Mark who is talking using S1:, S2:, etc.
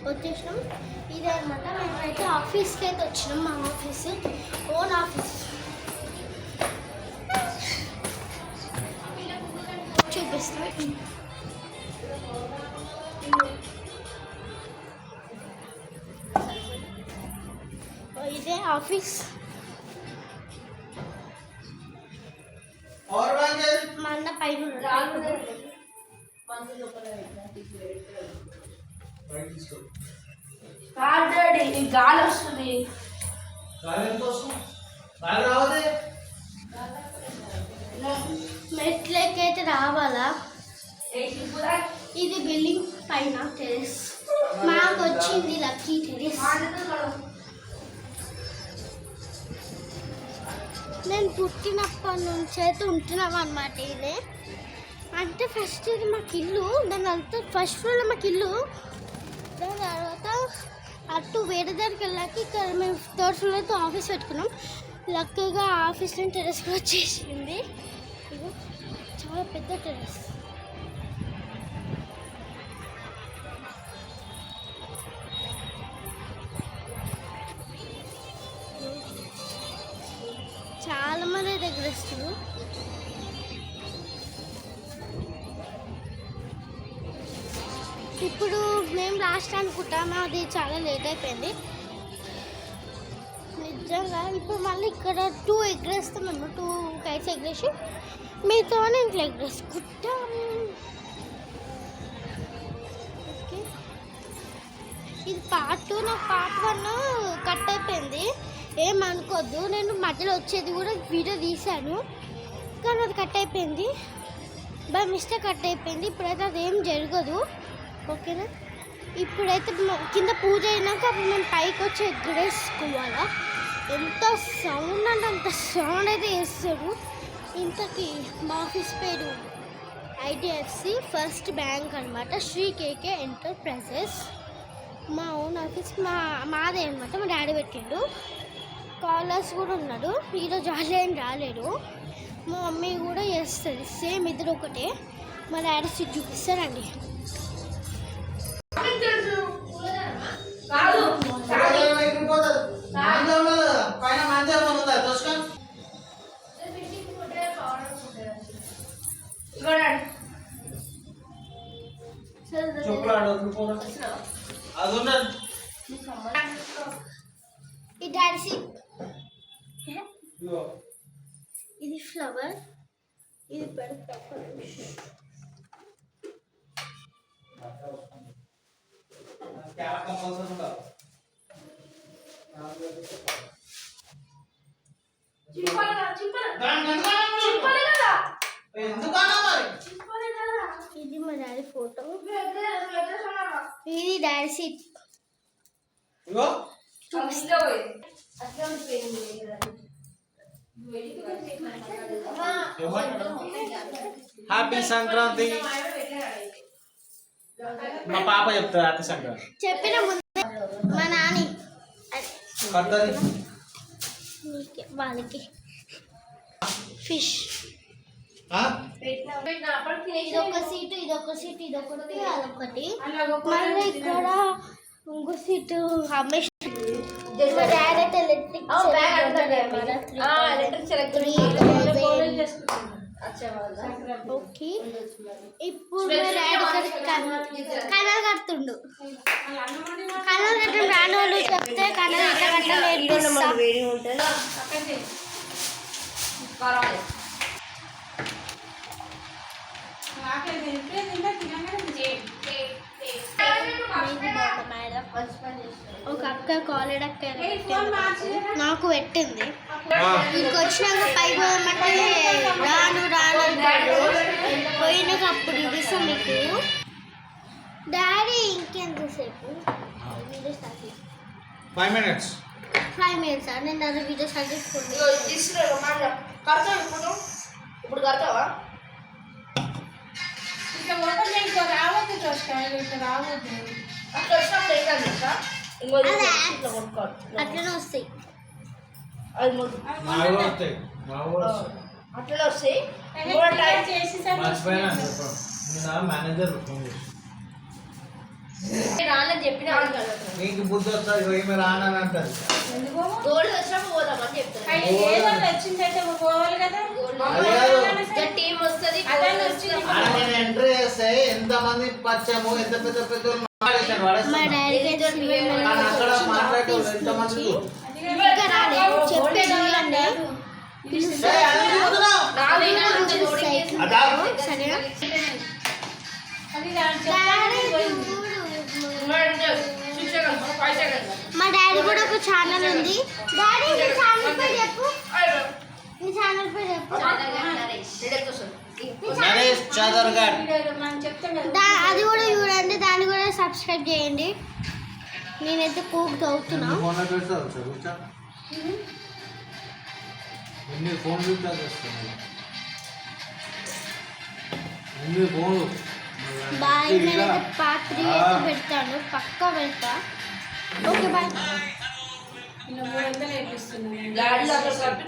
S1: వచ్చేసినాం. ఇదే అనమాట. మేమైతే ఆఫీస్కి అయితే వచ్చినాం. మా ఆఫీస్ ఓన్ ఆఫీస్ చూపిస్తాం. ఇదే ఆఫీస్. మా అన్న పైన
S2: గాలి వస్తుంది.
S1: మెట్లకైతే రావాలా? ఇది బిల్డింగ్ పైన టెరెస్. మాకు వచ్చింది లక్కీ టెరెస్. నేను పుట్టినప్పటి నుంచి అయితే ఉంటున్నాం అన్నమాట. ఇదే అంటే ఫస్ట్ ఇది మాకు ఇల్లు. దాని అంతా ఫస్ట్ ఫ్లోర్లో మాకు ఇల్లు. దాని తర్వాత అటు వేరే దగ్గరికి వెళ్ళాక ఇక్కడ మేము థర్డ్ ఫ్లోర్తో ఆఫీస్ పెట్టుకున్నాం. లక్కీగా ఆఫీస్లో టెరెస్కి వచ్చేసింది. ఇది చాలా పెద్ద టెరెస్. చాలా మంది దగ్గర వస్తారు. ఇప్పుడు మేము లాస్ట్ అనుకుంటాం, అది చాలా లేట్ అయిపోయింది నిజంగా. ఇప్పుడు మళ్ళీ ఇక్కడ 2 ఎగ్రేస్తాం మేము. 2 కైట్స్ ఎగ్రేసి మీతో ఇంట్లో ఎగ్రేసుకుంటాం. ఓకే, ఇది పార్ట్ 2. నాకు పార్ట్ 1 కట్ అయిపోయింది. ఏమనుకోద్దు, నేను మధ్యలో వచ్చేది కూడా వీడియో తీశాను కానీ అది కట్ అయిపోయింది. బై మిస్టేక్ కట్ అయిపోయింది. ఇప్పుడైతే అది ఏం జరగదు. ఓకేనా? ఇప్పుడైతే కింద పూజ అయినాక మేము పైకి వచ్చి ఎగ్గరేసుకోవాలా. ఎంత సౌండ్ అంటే అంత సౌండ్ అయితే వేస్తాడు. ఇంతకీ మా ఆఫీస్ పేరు ఐడిఎఫ్సి ఫస్ట్ బ్యాంక్ అనమాట. శ్రీ కేకే ఎంటర్ప్రైజెస్. మా ఓన్ ఆఫీస్ మాదే అనమాట. మా డాడీ పెట్టిండు. కాలర్స్ కూడా ఉన్నాడు. ఈరోజు జాయిన్ రాలేడు. మా మమ్మీ కూడా చేస్తుంది. సేమ్ ఇద్దరు ఒకటే. మా డాడీ సీట్ చూపిస్తారండి. ఈ డాడీ సీట్. ఇది ఫ్లవర్. ఇది పెడతా. ఇది మా డాడీ ఫోటో. ఇది డాడీ సీట్.
S3: హ్యాపీ సంక్రాంతి. మా పాప చెప్తారు హ్యాపీ సంక్రాంతి.
S1: చెప్పిన ముందే మా నాని వాళ్ళకి ఫిష్. ఇదొక సీటు, ఇదొక సీటు, ఇదొకటి, అదొకటి. మళ్ళీ ఇక్కడ ఇంకో సీటు అమ్మేసి డైరెక్ట్ ఎలక్ట్రిక్. ఓకే, ఇప్పుడు కలర్ కడుతుండు. కలర్ కట్టడం రాని వాళ్ళు చెప్తే కలర్ ఎట్లా కట్టాలి. ఒక అక్క కాలేడ్ అక్క నాకు పెట్టింది. ఇంటికి వచ్చినాక పైకి పోదామంటే రాను అంటాడు. పోయినాక అప్పుడు చూపిస్తాం మీకు. డాడీ ఇంకెంతసేపు?
S3: 5 minutes.
S1: 5 minutes. నేను అది వీడియో స్టార్ట్ చేసుకోండి.
S2: ఇప్పుడు కడతావా? ఇట్లా ఓపెన్ చేయకు. రావద్దు, రావద్దు. అట్లా వచ్చినప్పుడు ఏం కాదు. ఇంకోటి
S1: అదే.
S2: ఇట్లా కొట్టుకోవాలి.
S1: అట్లనే వస్తాయి.
S2: అది మొదలు.
S3: మావి వస్తాయి మావి వస్తాయి
S2: అట్లనే వస్తాయి. ఇంకోటి టైం
S3: మర్చిపోయినా చెప్పు నేను మేనేజర్ ఫోన్ చేసి
S2: రాలని చెప్పినా
S3: నీకు బుద్ధి వస్తుంది ఏమి రానని అంటారు
S2: గోల్డ్ వచ్చినప్పుడు పోదామని చెప్తాను. టీం వస్తుంది
S3: ఆడ నేను ఎంట్రీ చేస్తే ఎంతమంది పరిచయము ఎంత పెద్ద పెద్ద వాళ్ళు మాట్లాడేసాడు వాడు
S1: మా డాడీకి అయితే సిల్వర్ మెడల్
S3: కానీ అక్కడ మాట్లాడేవాళ్ళు ఎంతమంది
S1: ఇంకా రాలేదు. చెప్పేది వినండి. సరేనా? డాడీ చూడు. మా డాడీ కూడా ఒక ఛానల్ ఉంది. డాడీ నీ ఛానల్ పేరు చెప్పు. నీ ఛానల్ పేరు చెప్పు.
S3: నరేష్ చాదర్గఢ్
S1: అది కూడా చూడండి. దాన్ని కూడా సబ్స్క్రైబ్ చేయండి. నేనైతే కోక్ తాగుతున్నా.
S3: ఫోన్లో పెడతారు చదువుతా ఎన్ని ఫోన్లు చేస్తున్నాయి ఎన్ని ఫోన్లు
S1: బాయ్. నేనైతే పార్ట్ 3 అయితే పెడతాను. పక్కా పెడతా. Okay bye.
S2: గాడిలో అక్కడ కప్పి